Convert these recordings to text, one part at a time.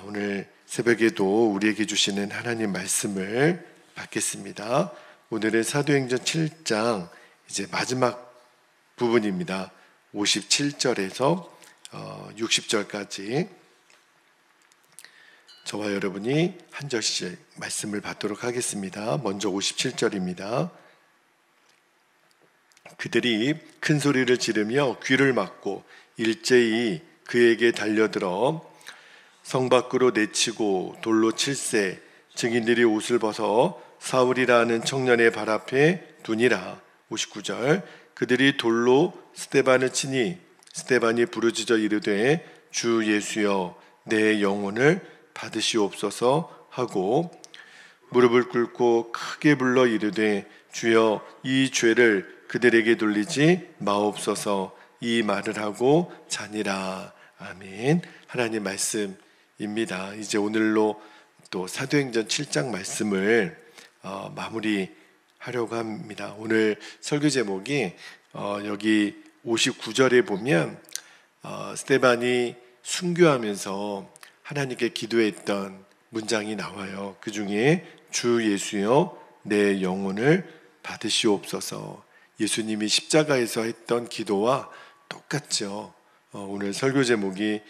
오늘 새벽에도 우리에게 주시는 하나님 말씀을 받겠습니다. 오늘은 사도행전 7장 이제 마지막 부분입니다. 57절에서 60절까지 저와 여러분이 한 절씩 말씀을 받도록 하겠습니다. 먼저 57절입니다. 그들이 큰 소리를 지르며 귀를 막고 일제히 그에게 달려들어 성 밖으로 내치고 돌로 칠세. 증인들이 옷을 벗어 사울이라 하는 청년의 발 앞에 두니라. 59절 그들이 돌로 스데반을 치니 스데반이 부르짖어 이르되 주 예수여 내 영혼을 받으시옵소서 하고 무릎을 꿇고 크게 불러 이르되 주여 이 죄를 그들에게 돌리지 마옵소서. 이 말을 하고 자니라. 아멘. 하나님 말씀입니다. 이제 오늘로 또 사도행전 7장 말씀을 마무리하려고 합니다. 오늘 설교 제목이 여기 59절에 보면 스데반이 순교하면서 하나님께 기도했던 문장이 나와요. 그 중에 주 예수여 내 영혼을 받으시옵소서. 예수님이 십자가에서 했던 기도와 똑같죠. 오늘 설교 제목이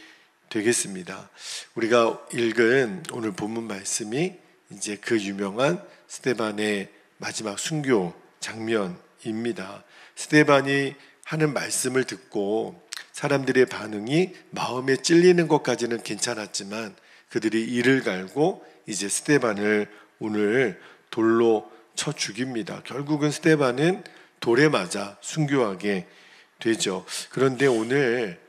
되겠습니다. 우리가 읽은 오늘 본문 말씀이 이제 그 유명한 스데반의 마지막 순교 장면입니다. 스데반이 하는 말씀을 듣고 사람들의 반응이 마음에 찔리는 것까지는 괜찮았지만 그들이 이를 갈고 이제 스데반을 오늘 돌로 쳐 죽입니다. 결국은 스데반은 돌에 맞아 순교하게 되죠. 그런데 오늘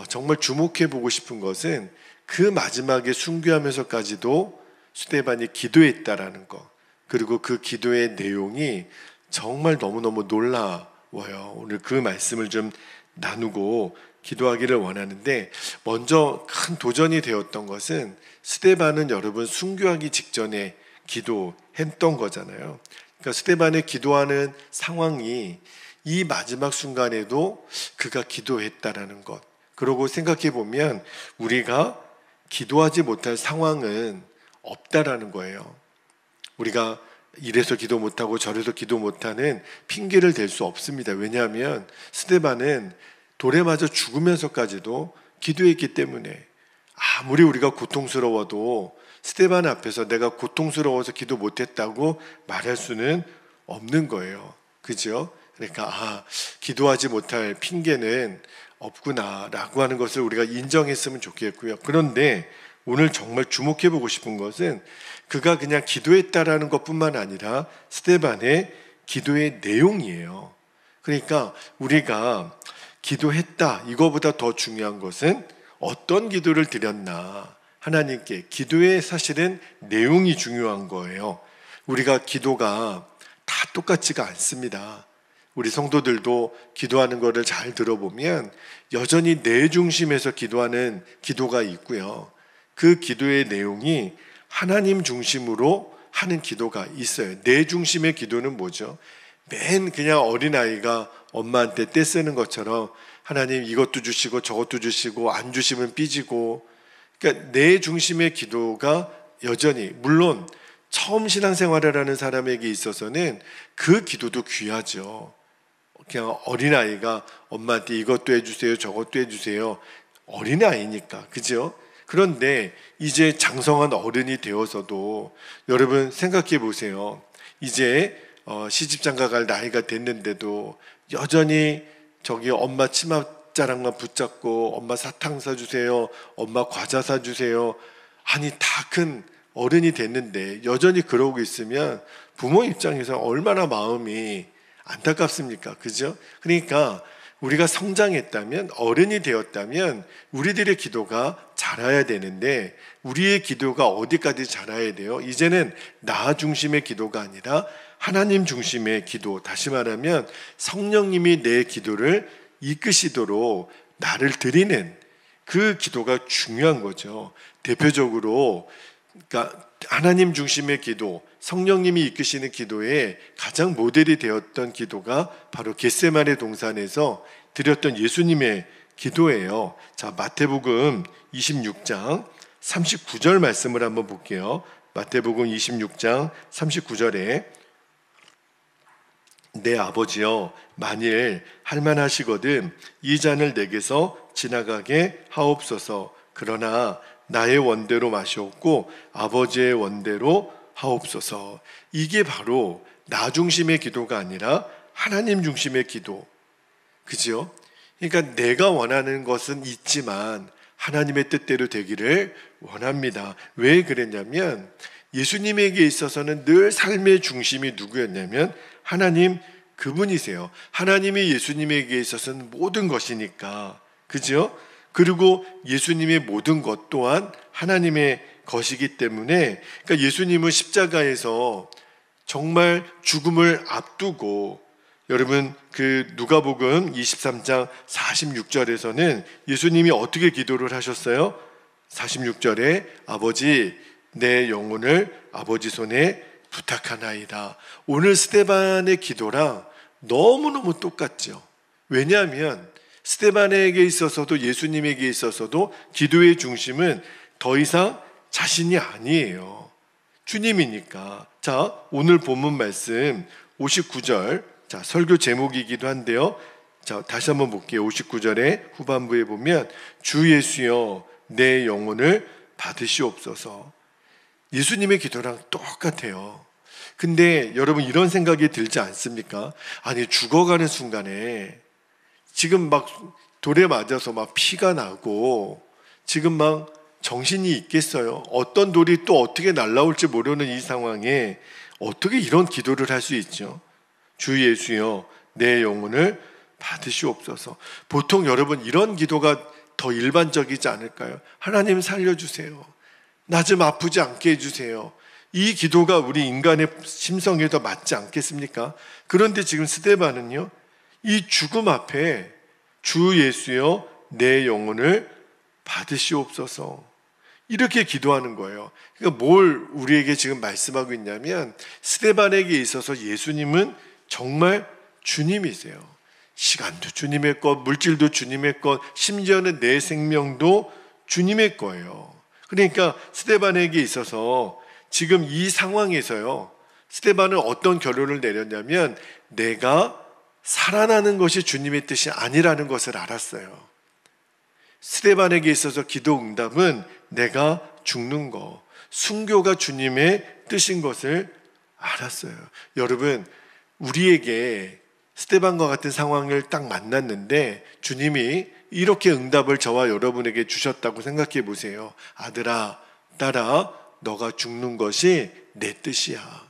정말 주목해 보고 싶은 것은 그 마지막에 순교하면서까지도 스데반이 기도했다라는 것, 그리고 그 기도의 내용이 정말 너무너무 놀라워요. 오늘 그 말씀을 좀 나누고 기도하기를 원하는데, 먼저 큰 도전이 되었던 것은 스데반은 여러분 순교하기 직전에 기도했던 거잖아요. 그러니까 스데반의 기도하는 상황이 이 마지막 순간에도 그가 기도했다라는 것. 그러고 생각해 보면 우리가 기도하지 못할 상황은 없다라는 거예요. 우리가 이래서 기도 못하고 저래서 기도 못하는 핑계를 댈 수 없습니다. 왜냐하면 스데반은 돌에 맞아 죽으면서까지도 기도했기 때문에 아무리 우리가 고통스러워도 스데반 앞에서 내가 고통스러워서 기도 못했다고 말할 수는 없는 거예요. 그죠? 그러니까 기도하지 못할 핑계는 없구나라고 하는 것을 우리가 인정했으면 좋겠고요. 그런데 오늘 정말 주목해보고 싶은 것은 그가 그냥 기도했다라는 것뿐만 아니라 스데반의 기도의 내용이에요. 그러니까 우리가 기도했다, 이거보다 더 중요한 것은 어떤 기도를 드렸나, 하나님께. 기도의 사실은 내용이 중요한 거예요. 우리가 기도가 다 똑같지가 않습니다. 우리 성도들도 기도하는 것을 잘 들어보면 여전히 내 중심에서 기도하는 기도가 있고요. 그 기도의 내용이 하나님 중심으로 하는 기도가 있어요. 내 중심의 기도는 뭐죠? 맨 그냥 어린아이가 엄마한테 떼쓰는 것처럼 하나님 이것도 주시고 저것도 주시고 안 주시면 삐지고, 그러니까 내 중심의 기도가 여전히, 물론 처음 신앙생활을 하는 사람에게 있어서는 그 기도도 귀하죠. 그냥 어린아이가 엄마한테 이것도 해주세요 저것도 해주세요, 어린아이니까. 그죠? 그런데 이제 장성한 어른이 되어서도 여러분 생각해 보세요. 이제 시집장가 갈 나이가 됐는데도 여전히 저기 엄마 치맛자락만 붙잡고 엄마 사탕 사주세요, 엄마 과자 사주세요, 아니 다 큰 어른이 됐는데 여전히 그러고 있으면 부모 입장에서 얼마나 마음이 안타깝습니까? 그죠? 그러니까 우리가 성장했다면, 어른이 되었다면 우리들의 기도가 자라야 되는데 우리의 기도가 어디까지 자라야 돼요? 이제는 나 중심의 기도가 아니라 하나님 중심의 기도, 다시 말하면 성령님이 내 기도를 이끄시도록 나를 드리는 그 기도가 중요한 거죠. 대표적으로 그러니까 하나님 중심의 기도, 성령님이 이끄시는 기도에 가장 모델이 되었던 기도가 바로 겟세마네 동산에서 드렸던 예수님의 기도예요. 자, 마태복음 26장 39절 말씀을 한번 볼게요. 마태복음 26장 39절에 내 아버지여 만일 할만하시거든 이 잔을 내게서 지나가게 하옵소서. 그러나 나의 원대로 마시옵고 아버지의 원대로 하옵소서. 이게 바로 나 중심의 기도가 아니라 하나님 중심의 기도. 그죠? 그러니까 내가 원하는 것은 있지만 하나님의 뜻대로 되기를 원합니다. 왜 그랬냐면 예수님에게 있어서는 늘 삶의 중심이 누구였냐면 하나님 그분이세요. 하나님이 예수님에게 있어서는 모든 것이니까. 그죠? 그리고 예수님의 모든 것 또한 하나님의 것이기 때문에 그러니까 예수님은 십자가에서 정말 죽음을 앞두고 여러분 그 누가복음 23장 46절에서는 예수님이 어떻게 기도를 하셨어요? 46절에 아버지 내 영혼을 아버지 손에 부탁하나이다. 오늘 스데반의 기도랑 너무너무 똑같죠. 왜냐하면 스데반에게 있어서도 예수님에게 있어서도 기도의 중심은 더 이상 자신이 아니에요. 주님이니까. 자, 오늘 본문 말씀 59절. 자, 설교 제목이기도 한데요. 자, 다시 한번 볼게요. 59절에 후반부에 보면 주 예수여 내 영혼을 받으시옵소서. 예수님의 기도랑 똑같아요. 근데 여러분 이런 생각이 들지 않습니까? 아니 죽어가는 순간에 지금 막 돌에 맞아서 막 피가 나고 지금 막 정신이 있겠어요? 어떤 돌이 또 어떻게 날아올지 모르는 이 상황에 어떻게 이런 기도를 할 수 있죠? 주 예수여 내 영혼을 받으시옵소서. 보통 여러분 이런 기도가 더 일반적이지 않을까요? 하나님 살려주세요. 나 좀 아프지 않게 해주세요. 이 기도가 우리 인간의 심성에 더 맞지 않겠습니까? 그런데 지금 스데반은요, 이 죽음 앞에 주 예수여 내 영혼을 받으시옵소서 이렇게 기도하는 거예요. 그러니까 뭘 우리에게 지금 말씀하고 있냐면 스데반에게 있어서 예수님은 정말 주님이세요. 시간도 주님의 것, 물질도 주님의 것, 심지어는 내 생명도 주님의 거예요. 그러니까 스데반에게 있어서 지금 이 상황에서요, 스데반은 어떤 결론을 내렸냐면 내가 살아나는 것이 주님의 뜻이 아니라는 것을 알았어요. 스데반에게 있어서 기도 응답은 내가 죽는 것, 순교가 주님의 뜻인 것을 알았어요. 여러분, 우리에게 스데반과 같은 상황을 딱 만났는데 주님이 이렇게 응답을 저와 여러분에게 주셨다고 생각해 보세요. 아들아, 딸아, 너가 죽는 것이 내 뜻이야.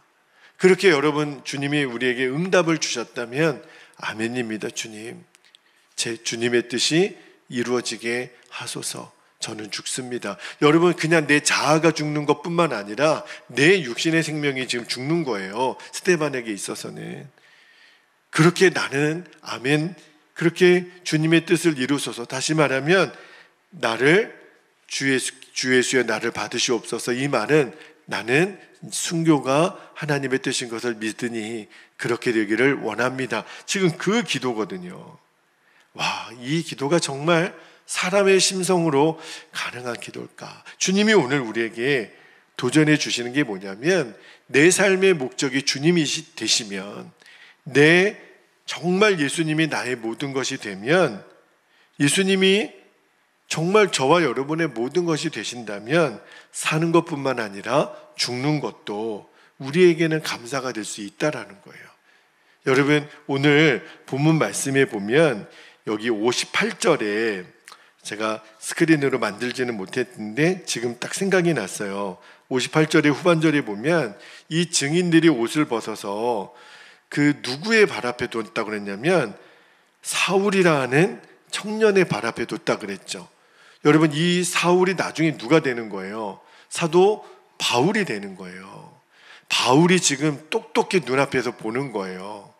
그렇게 여러분 주님이 우리에게 응답을 주셨다면 아멘입니다. 주님, 제 주님의 뜻이 이루어지게 하소서. 저는 죽습니다. 여러분, 그냥 내 자아가 죽는 것뿐만 아니라 내 육신의 생명이 지금 죽는 거예요. 스데반에게 있어서는. 그렇게 나는 아멘, 그렇게 주님의 뜻을 이루소서. 다시 말하면 나를 주 예수의 나를 받으시옵소서. 이 말은 나는 순교가 하나님의 뜻인 것을 믿으니 그렇게 되기를 원합니다. 지금 그 기도거든요. 와, 이 기도가 정말 사람의 심성으로 가능한 기도일까? 주님이 오늘 우리에게 도전해 주시는 게 뭐냐면 내 삶의 목적이 주님이 되시면, 내 정말 예수님이 나의 모든 것이 되면, 예수님이 정말 저와 여러분의 모든 것이 되신다면 사는 것뿐만 아니라 죽는 것도 우리에게는 감사가 될 수 있다라는 거예요. 여러분, 오늘 본문 말씀에 보면 여기 58절에 제가 스크린으로 만들지는 못했는데 지금 딱 생각이 났어요. 58절의 후반절에 보면 이 증인들이 옷을 벗어서 그 누구의 발 앞에 뒀다고 그랬냐면 사울이라는 청년의 발 앞에 뒀다 그랬죠. 여러분, 이 사울이 나중에 누가 되는 거예요? 사도 바울이 되는 거예요. 바울이 지금 똑똑히 눈앞에서 보는 거예요.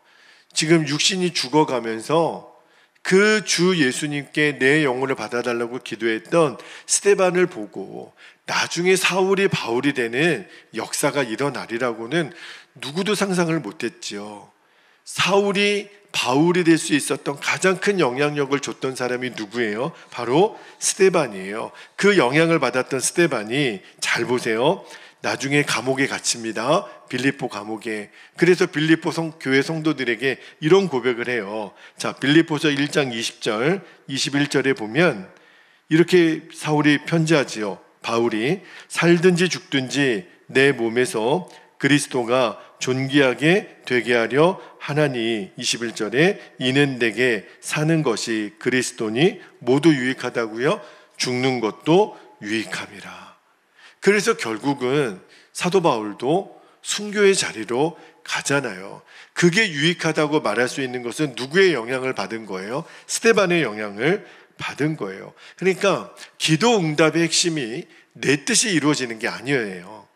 지금 육신이 죽어가면서 그 주 예수님께 내 영혼을 받아달라고 기도했던 스데반을 보고 나중에 사울이 바울이 되는 역사가 일어나리라고는 누구도 상상을 못했죠. 사울이 바울이 될 수 있었던 가장 큰 영향력을 줬던 사람이 누구예요? 바로 스데반이에요. 그 영향을 받았던 스데반이, 잘 보세요, 나중에 감옥에 갇힙니다. 빌립보 감옥에. 그래서 빌립보 교회 성도들에게 이런 고백을 해요. 자, 빌립보서 1장 20절 21절에 보면 이렇게 사울이 편지하지요. 바울이 살든지 죽든지 내 몸에서 그리스도가 존귀하게 되게 하려 하나니, 21절에 이는 내게 사는 것이 그리스도니 모두 유익하다고요. 죽는 것도 유익함이라. 그래서 결국은 사도 바울도 순교의 자리로 가잖아요. 그게 유익하다고 말할 수 있는 것은 누구의 영향을 받은 거예요? 스데반의 영향을 받은 거예요. 그러니까 기도 응답의 핵심이 내 뜻이 이루어지는 게 아니에요.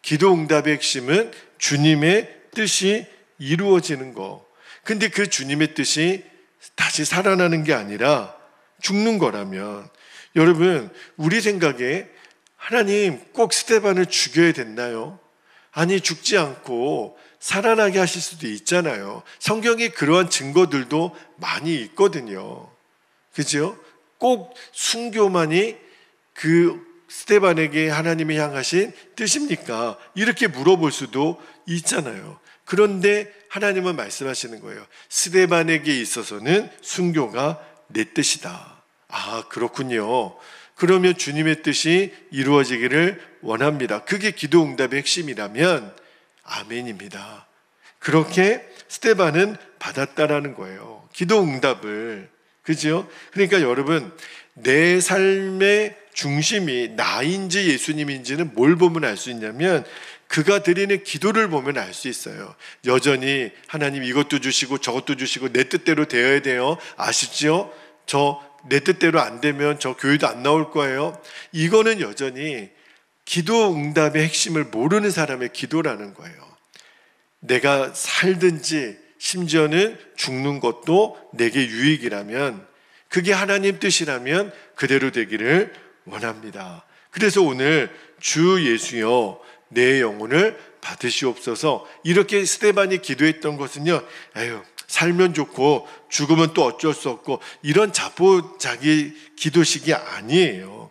기도 응답의 핵심은 주님의 뜻이 이루어지는 거. 근데 그 주님의 뜻이 다시 살아나는 게 아니라 죽는 거라면, 여러분, 우리 생각에 하나님 꼭 스데반을 죽여야 됐나요? 아니, 죽지 않고 살아나게 하실 수도 있잖아요. 성경에 그러한 증거들도 많이 있거든요. 그죠? 꼭 순교만이 그 스데반에게 하나님이 향하신 뜻입니까? 이렇게 물어볼 수도 있잖아요. 그런데 하나님은 말씀하시는 거예요. 스데반에게 있어서는 순교가 내 뜻이다. 아, 그렇군요. 그러면 주님의 뜻이 이루어지기를 원합니다. 그게 기도 응답의 핵심이라면 아멘입니다. 그렇게 스데반은 받았다라는 거예요. 기도 응답을. 그죠? 그러니까 여러분, 내 삶의 중심이 나인지 예수님인지는 뭘 보면 알 수 있냐면 그가 드리는 기도를 보면 알 수 있어요. 여전히 하나님 이것도 주시고 저것도 주시고 내 뜻대로 되어야 돼요. 아시죠? 내 뜻대로 안 되면 저 교회도 안 나올 거예요. 이거는 여전히 기도 응답의 핵심을 모르는 사람의 기도라는 거예요. 내가 살든지 심지어는 죽는 것도 내게 유익이라면, 그게 하나님 뜻이라면 그대로 되기를 원합니다. 그래서 오늘 주 예수여 내 영혼을 받으시옵소서, 이렇게 스데반이 기도했던 것은요, 에휴, 살면 좋고 죽으면 또 어쩔 수 없고 이런 자기 기도식이 아니에요.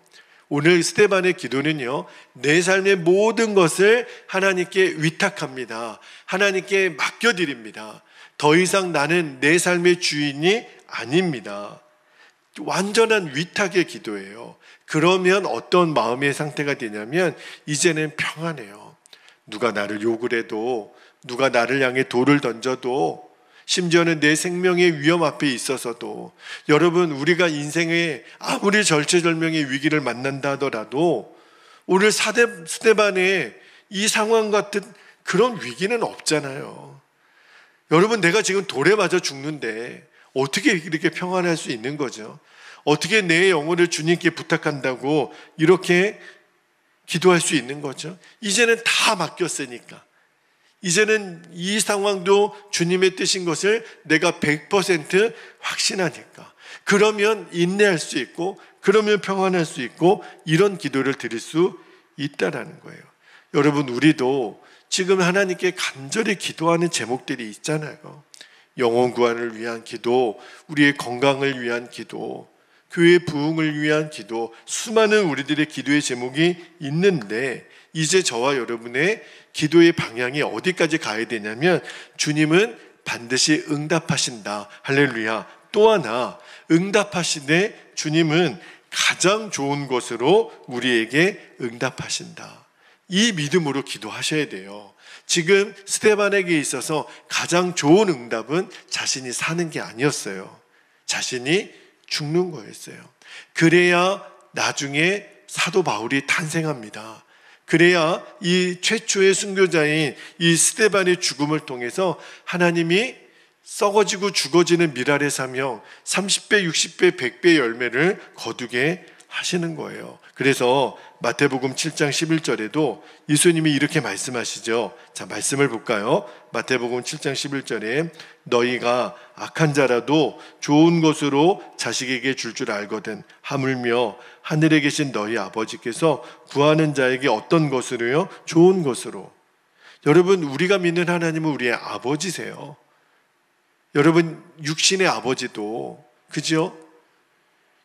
오늘 스데반의 기도는요, 내 삶의 모든 것을 하나님께 위탁합니다. 하나님께 맡겨드립니다. 더 이상 나는 내 삶의 주인이 아닙니다. 완전한 위탁의 기도예요. 그러면 어떤 마음의 상태가 되냐면 이제는 평안해요. 누가 나를 욕을 해도, 누가 나를 향해 돌을 던져도, 심지어는 내 생명의 위험 앞에 있어서도, 여러분, 우리가 인생에 아무리 절체절명의 위기를 만난다 하더라도 오늘 스데반의 이 상황 같은 그런 위기는 없잖아요. 여러분, 내가 지금 돌에 맞아 죽는데 어떻게 이렇게 평안할 수 있는 거죠? 어떻게 내 영혼을 주님께 부탁한다고 이렇게 기도할 수 있는 거죠? 이제는 다 맡겼으니까. 이제는 이 상황도 주님의 뜻인 것을 내가 100% 확신하니까. 그러면 인내할 수 있고, 그러면 평안할 수 있고, 이런 기도를 드릴 수 있다라는 거예요. 여러분, 우리도 지금 하나님께 간절히 기도하는 제목들이 있잖아요. 영혼 구원을 위한 기도, 우리의 건강을 위한 기도, 교회 부흥을 위한 기도, 수많은 우리들의 기도의 제목이 있는데, 이제 저와 여러분의 기도의 방향이 어디까지 가야 되냐면 주님은 반드시 응답하신다. 할렐루야. 또 하나, 응답하시되 주님은 가장 좋은 것으로 우리에게 응답하신다. 이 믿음으로 기도하셔야 돼요. 지금 스데반에게 있어서 가장 좋은 응답은 자신이 사는 게 아니었어요. 자신이 죽는 거였어요. 그래야 나중에 사도 바울이 탄생합니다. 그래야 이 최초의 순교자인 이 스데반의 죽음을 통해서 하나님이 썩어지고 죽어지는 미랄의 사명 30배, 60배, 100배 열매를 거두게 하시는 거예요. 그래서 마태복음 7장 11절에도 예수님이 이렇게 말씀하시죠. 자, 말씀을 볼까요? 마태복음 7장 11절에 너희가 악한 자라도 좋은 것으로 자식에게 줄 줄 알거든 하물며 하늘에 계신 너희 아버지께서 구하는 자에게 어떤 것으로요? 좋은 것으로. 여러분, 우리가 믿는 하나님은 우리의 아버지세요. 여러분, 육신의 아버지도 그죠?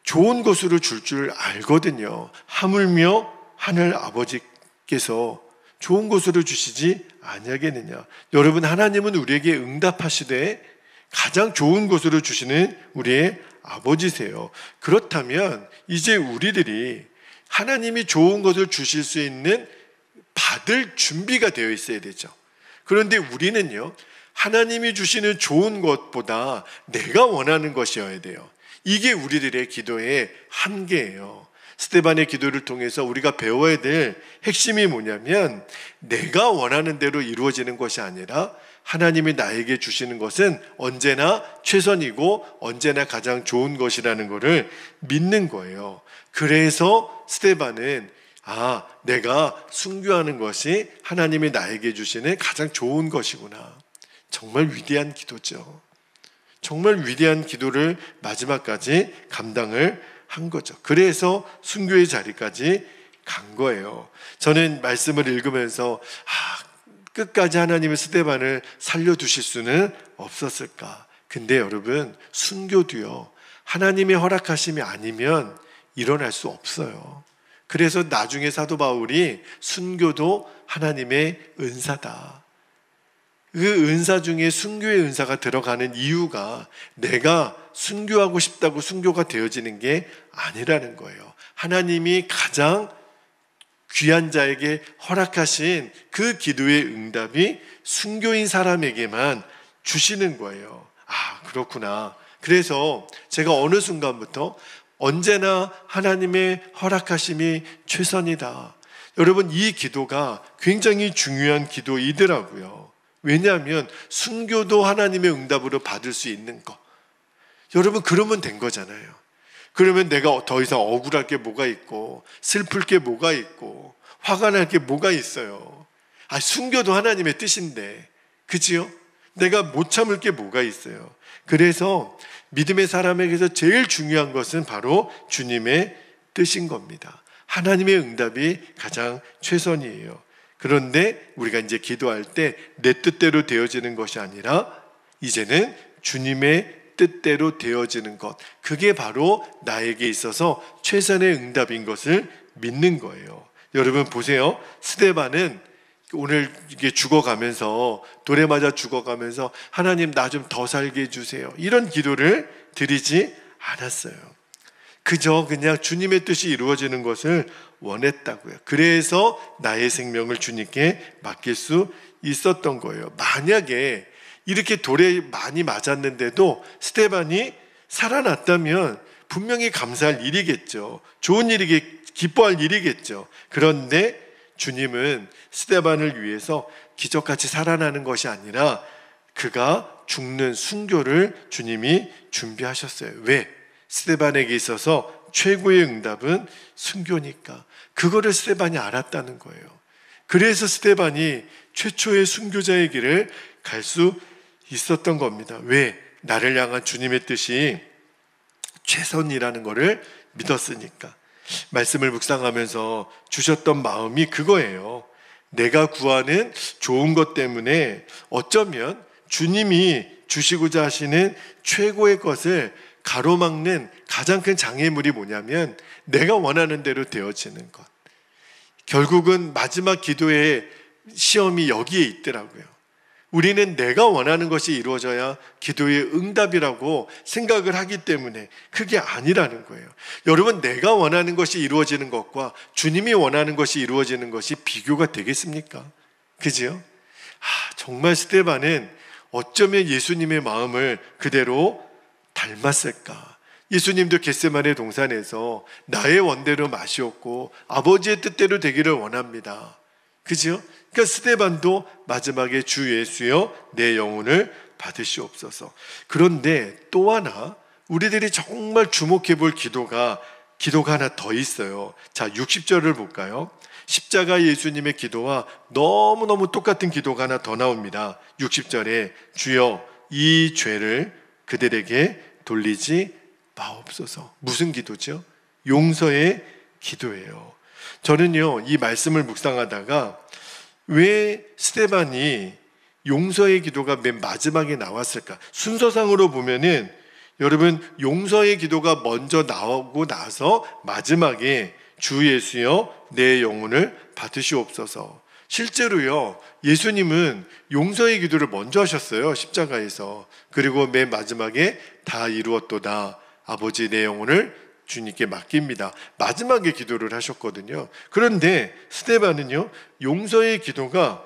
좋은 것으로 줄 알거든요. 하물며 하늘 아버지께서 좋은 것으로 주시지 아니하겠느냐. 여러분, 하나님은 우리에게 응답하시되 가장 좋은 것으로 주시는 우리의 아버지세요. 그렇다면 이제 우리들이 하나님이 좋은 것을 주실 수 있는 받을 준비가 되어 있어야 되죠. 그런데 우리는요, 하나님이 주시는 좋은 것보다 내가 원하는 것이어야 돼요. 이게 우리들의 기도의 한계예요. 스데반의 기도를 통해서 우리가 배워야 될 핵심이 뭐냐면, 내가 원하는 대로 이루어지는 것이 아니라 하나님이 나에게 주시는 것은 언제나 최선이고 언제나 가장 좋은 것이라는 것을 믿는 거예요. 그래서 스데반은 내가 순교하는 것이 하나님이 나에게 주시는 가장 좋은 것이구나. 정말 위대한 기도죠. 정말 위대한 기도를 마지막까지 감당을 한 거죠. 그래서 순교의 자리까지 간 거예요. 저는 말씀을 읽으면서 끝까지 하나님의 스데반을 살려두실 수는 없었을까. 근데 여러분, 순교도요, 하나님의 허락하심이 아니면 일어날 수 없어요. 그래서 나중에 사도 바울이 순교도 하나님의 은사다. 그 은사 중에 순교의 은사가 들어가는 이유가 내가 순교하고 싶다고 순교가 되어지는 게 아니라는 거예요. 하나님이 가장 귀한 자에게 허락하신 그 기도의 응답이 순교인 사람에게만 주시는 거예요. 그렇구나. 그래서 제가 어느 순간부터 언제나 하나님의 허락하심이 최선이다. 여러분, 이 기도가 굉장히 중요한 기도이더라고요. 왜냐하면 순교도 하나님의 응답으로 받을 수 있는 것. 여러분, 그러면 된 거잖아요. 그러면 내가 더 이상 억울할 게 뭐가 있고 슬플 게 뭐가 있고 화가 날 게 뭐가 있어요. 순교도 하나님의 뜻인데, 그지요? 내가 못 참을 게 뭐가 있어요. 그래서 믿음의 사람에게서 제일 중요한 것은 바로 주님의 뜻인 겁니다. 하나님의 응답이 가장 최선이에요. 그런데 우리가 이제 기도할 때 내 뜻대로 되어지는 것이 아니라 이제는 주님의 뜻대로 되어지는 것, 그게 바로 나에게 있어서 최선의 응답인 것을 믿는 거예요. 여러분 보세요. 스데반은 오늘 이게 죽어가면서, 돌에 맞아 죽어가면서 하나님 나 좀 더 살게 해주세요, 이런 기도를 드리지 않았어요. 그저 그냥 주님의 뜻이 이루어지는 것을 원했다고요. 그래서 나의 생명을 주님께 맡길 수 있었던 거예요. 만약에 이렇게 돌에 많이 맞았는데도 스데반이 살아났다면 분명히 감사할 일이겠죠. 좋은 기뻐할 일이겠죠. 그런데 주님은 스데반을 위해서 기적같이 살아나는 것이 아니라 그가 죽는 순교를 주님이 준비하셨어요. 왜? 스데반에게 있어서 최고의 응답은 순교니까. 그거를 스데반이 알았다는 거예요. 그래서 스데반이 최초의 순교자의 길을 갈 수 있었던 겁니다. 왜? 나를 향한 주님의 뜻이 최선이라는 것을 믿었으니까. 말씀을 묵상하면서 주셨던 마음이 그거예요. 내가 구하는 좋은 것 때문에 어쩌면 주님이 주시고자 하시는 최고의 것을 가로막는 가장 큰 장애물이 뭐냐면 내가 원하는 대로 되어지는 것. 결국은 마지막 기도의 시험이 여기에 있더라고요. 우리는 내가 원하는 것이 이루어져야 기도의 응답이라고 생각을 하기 때문에 그게 아니라는 거예요. 여러분, 내가 원하는 것이 이루어지는 것과 주님이 원하는 것이 이루어지는 것이 비교가 되겠습니까? 그죠? 정말 스데반은 어쩌면 예수님의 마음을 그대로 닮았을까? 예수님도 겟세마네 동산에서 나의 원대로 마시옵고 아버지의 뜻대로 되기를 원합니다. 그죠? 그러니까 스데반도 마지막에 주 예수여 내 영혼을 받으시옵소서. 그런데 또 하나 우리들이 정말 주목해 볼 기도가 하나 더 있어요. 자, 60절을 볼까요? 십자가 예수님의 기도와 너무너무 똑같은 기도가 하나 더 나옵니다. 60절에 주여 이 죄를 그들에게 돌리지 마옵소서. 무슨 기도죠? 용서의 기도예요. 저는요, 이 말씀을 묵상하다가 왜 스데반이 용서의 기도가 맨 마지막에 나왔을까? 순서상으로 보면은 여러분, 용서의 기도가 먼저 나오고 나서 마지막에 주 예수여 내 영혼을 받으시옵소서. 실제로요, 예수님은 용서의 기도를 먼저 하셨어요, 십자가에서. 그리고 맨 마지막에 다 이루었도다, 아버지 내 영혼을 주님께 맡깁니다, 마지막에 기도를 하셨거든요. 그런데 스데반은요, 용서의 기도가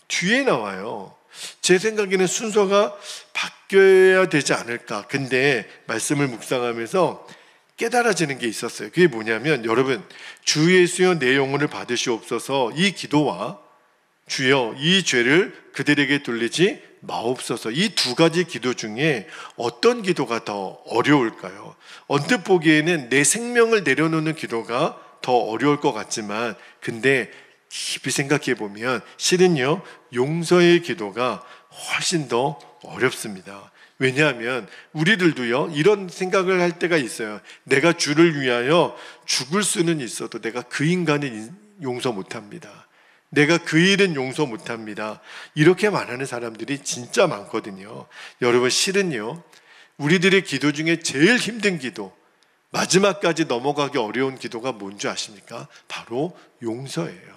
뒤에 나와요. 제 생각에는 순서가 바뀌어야 되지 않을까. 근데 말씀을 묵상하면서 깨달아지는 게 있었어요. 그게 뭐냐면, 여러분, 주 예수여 내 영혼을 받으시옵소서, 이 기도와 주여 이 죄를 그들에게 돌리지 마옵소서, 이 두 가지 기도 중에 어떤 기도가 더 어려울까요? 언뜻 보기에는 내 생명을 내려놓는 기도가 더 어려울 것 같지만, 근데 깊이 생각해 보면 실은요, 용서의 기도가 훨씬 더 어렵습니다. 왜냐하면 우리들도요, 이런 생각을 할 때가 있어요. 내가 주를 위하여 죽을 수는 있어도 내가 그 인간은 용서 못합니다. 내가 그 일은 용서 못합니다. 이렇게 말하는 사람들이 진짜 많거든요. 여러분, 실은요, 우리들의 기도 중에 제일 힘든 기도, 마지막까지 넘어가기 어려운 기도가 뭔지 아십니까? 바로 용서예요.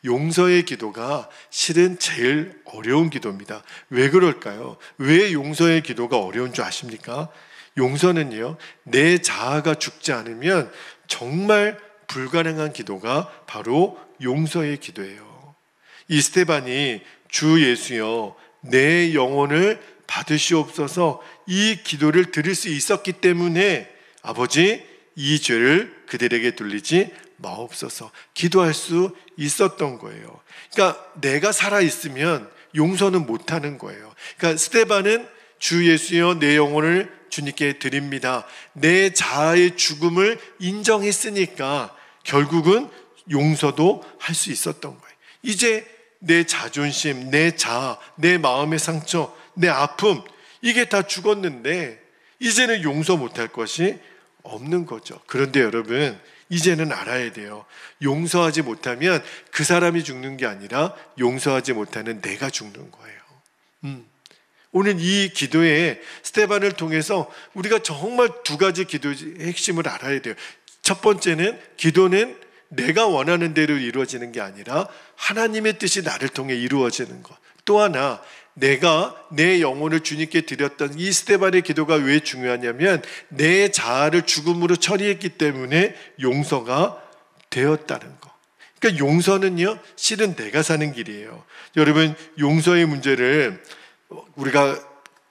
용서의 기도가 실은 제일 어려운 기도입니다. 왜 그럴까요? 왜 용서의 기도가 어려운 줄 아십니까? 용서는요, 내 자아가 죽지 않으면 정말 불가능한 기도가 바로 용서의 기도예요. 이 스데반이 주 예수여 내 영혼을 받으시옵소서, 이 기도를 드릴 수 있었기 때문에 아버지 이 죄를 그들에게 돌리지 마옵소서 기도할 수 있었던 거예요. 그러니까 내가 살아있으면 용서는 못하는 거예요. 그러니까 스데반은 주 예수여 내 영혼을 주님께 드립니다, 내 자아의 죽음을 인정했으니까 결국은 용서도 할 수 있었던 거예요. 이제 내 자존심, 내 자아, 내 마음의 상처, 내 아픔, 이게 다 죽었는데 이제는 용서 못할 것이 없는 거죠. 그런데 여러분, 이제는 알아야 돼요. 용서하지 못하면 그 사람이 죽는 게 아니라 용서하지 못하는 내가 죽는 거예요. 오늘 이 기도에 스데반을 통해서 우리가 정말 두 가지 기도의 핵심을 알아야 돼요. 첫 번째는, 기도는 내가 원하는 대로 이루어지는 게 아니라 하나님의 뜻이 나를 통해 이루어지는 것. 또 하나, 내가 내 영혼을 주님께 드렸던 이 스데반의 기도가 왜 중요하냐면 내 자아를 죽음으로 처리했기 때문에 용서가 되었다는 것. 그러니까 용서는요, 실은 내가 사는 길이에요. 여러분, 용서의 문제를 우리가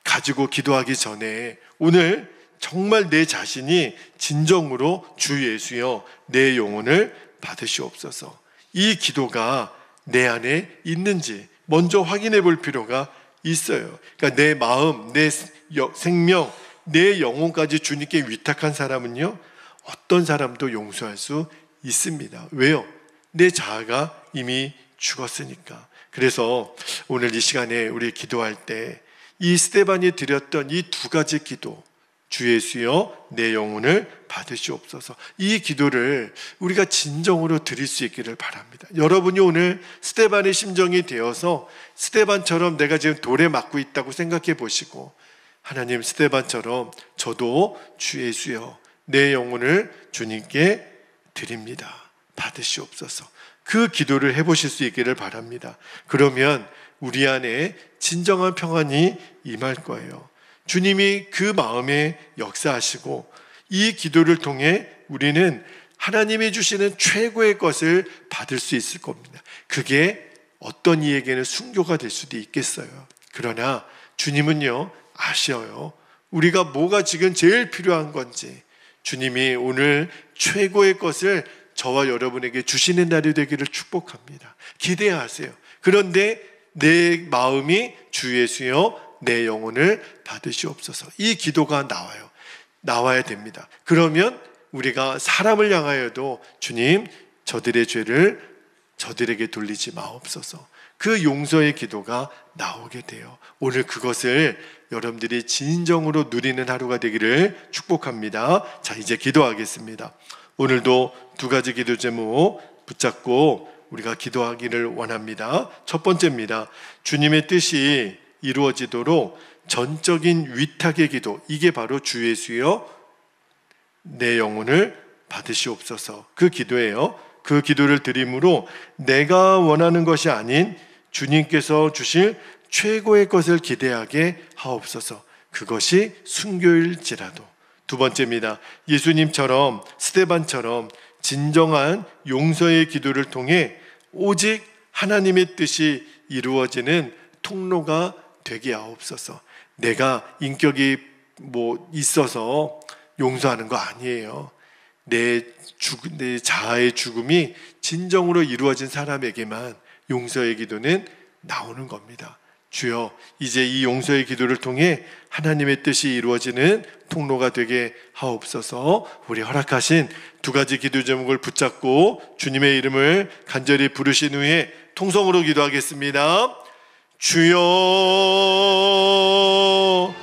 가지고 기도하기 전에 오늘 정말 내 자신이 진정으로 주 예수여 내 영혼을 받으시옵소서, 이 기도가 내 안에 있는지 먼저 확인해 볼 필요가 있어요. 그러니까 내 마음, 내 생명, 내 영혼까지 주님께 위탁한 사람은요, 어떤 사람도 용서할 수 있습니다. 왜요? 내 자아가 이미 죽었으니까. 그래서 오늘 이 시간에 우리 기도할 때 이 스데반이 드렸던 이 두 가지 기도, 주 예수여 내 영혼을 받으시옵소서, 이 기도를 우리가 진정으로 드릴 수 있기를 바랍니다. 여러분이 오늘 스데반의 심정이 되어서 스데반처럼 내가 지금 돌에 맞고 있다고 생각해 보시고, 하나님, 스데반처럼 저도 주 예수여 내 영혼을 주님께 드립니다, 받으시옵소서, 그 기도를 해보실 수 있기를 바랍니다. 그러면 우리 안에 진정한 평안이 임할 거예요. 주님이 그 마음에 역사하시고 이 기도를 통해 우리는 하나님이 주시는 최고의 것을 받을 수 있을 겁니다. 그게 어떤 이에게는 순교가 될 수도 있겠어요. 그러나 주님은요, 아셔요. 우리가 뭐가 지금 제일 필요한 건지. 주님이 오늘 최고의 것을 저와 여러분에게 주시는 날이 되기를 축복합니다. 기대하세요. 그런데 내 마음이 주 예수여 내 영혼을 받으시옵소서, 이 기도가 나와야 됩니다. 그러면 우리가 사람을 향하여도 주님, 저들의 죄를 저들에게 돌리지 마옵소서, 그 용서의 기도가 나오게 돼요. 오늘 그것을 여러분들이 진정으로 누리는 하루가 되기를 축복합니다. 자, 이제 기도하겠습니다. 오늘도 두 가지 기도 제목 붙잡고 우리가 기도하기를 원합니다. 첫 번째입니다. 주님의 뜻이 이루어지도록 전적인 위탁의 기도. 이게 바로 주 예수여 내 영혼을 받으시옵소서. 그 기도예요. 그 기도를 드림으로 내가 원하는 것이 아닌 주님께서 주실 최고의 것을 기대하게 하옵소서. 그것이 순교일지라도. 두 번째입니다. 예수님처럼 스데반처럼 진정한 용서의 기도를 통해 오직 하나님의 뜻이 이루어지는 통로가 되게 하옵소서. 내가 인격이 있어서 용서하는 거 아니에요. 내 자아의 죽음이 진정으로 이루어진 사람에게만 용서의 기도는 나오는 겁니다. 주여, 이제 이 용서의 기도를 통해 하나님의 뜻이 이루어지는 통로가 되게 하옵소서. 우리 허락하신 두 가지 기도 제목을 붙잡고 주님의 이름을 간절히 부르신 후에 통성으로 기도하겠습니다. 주여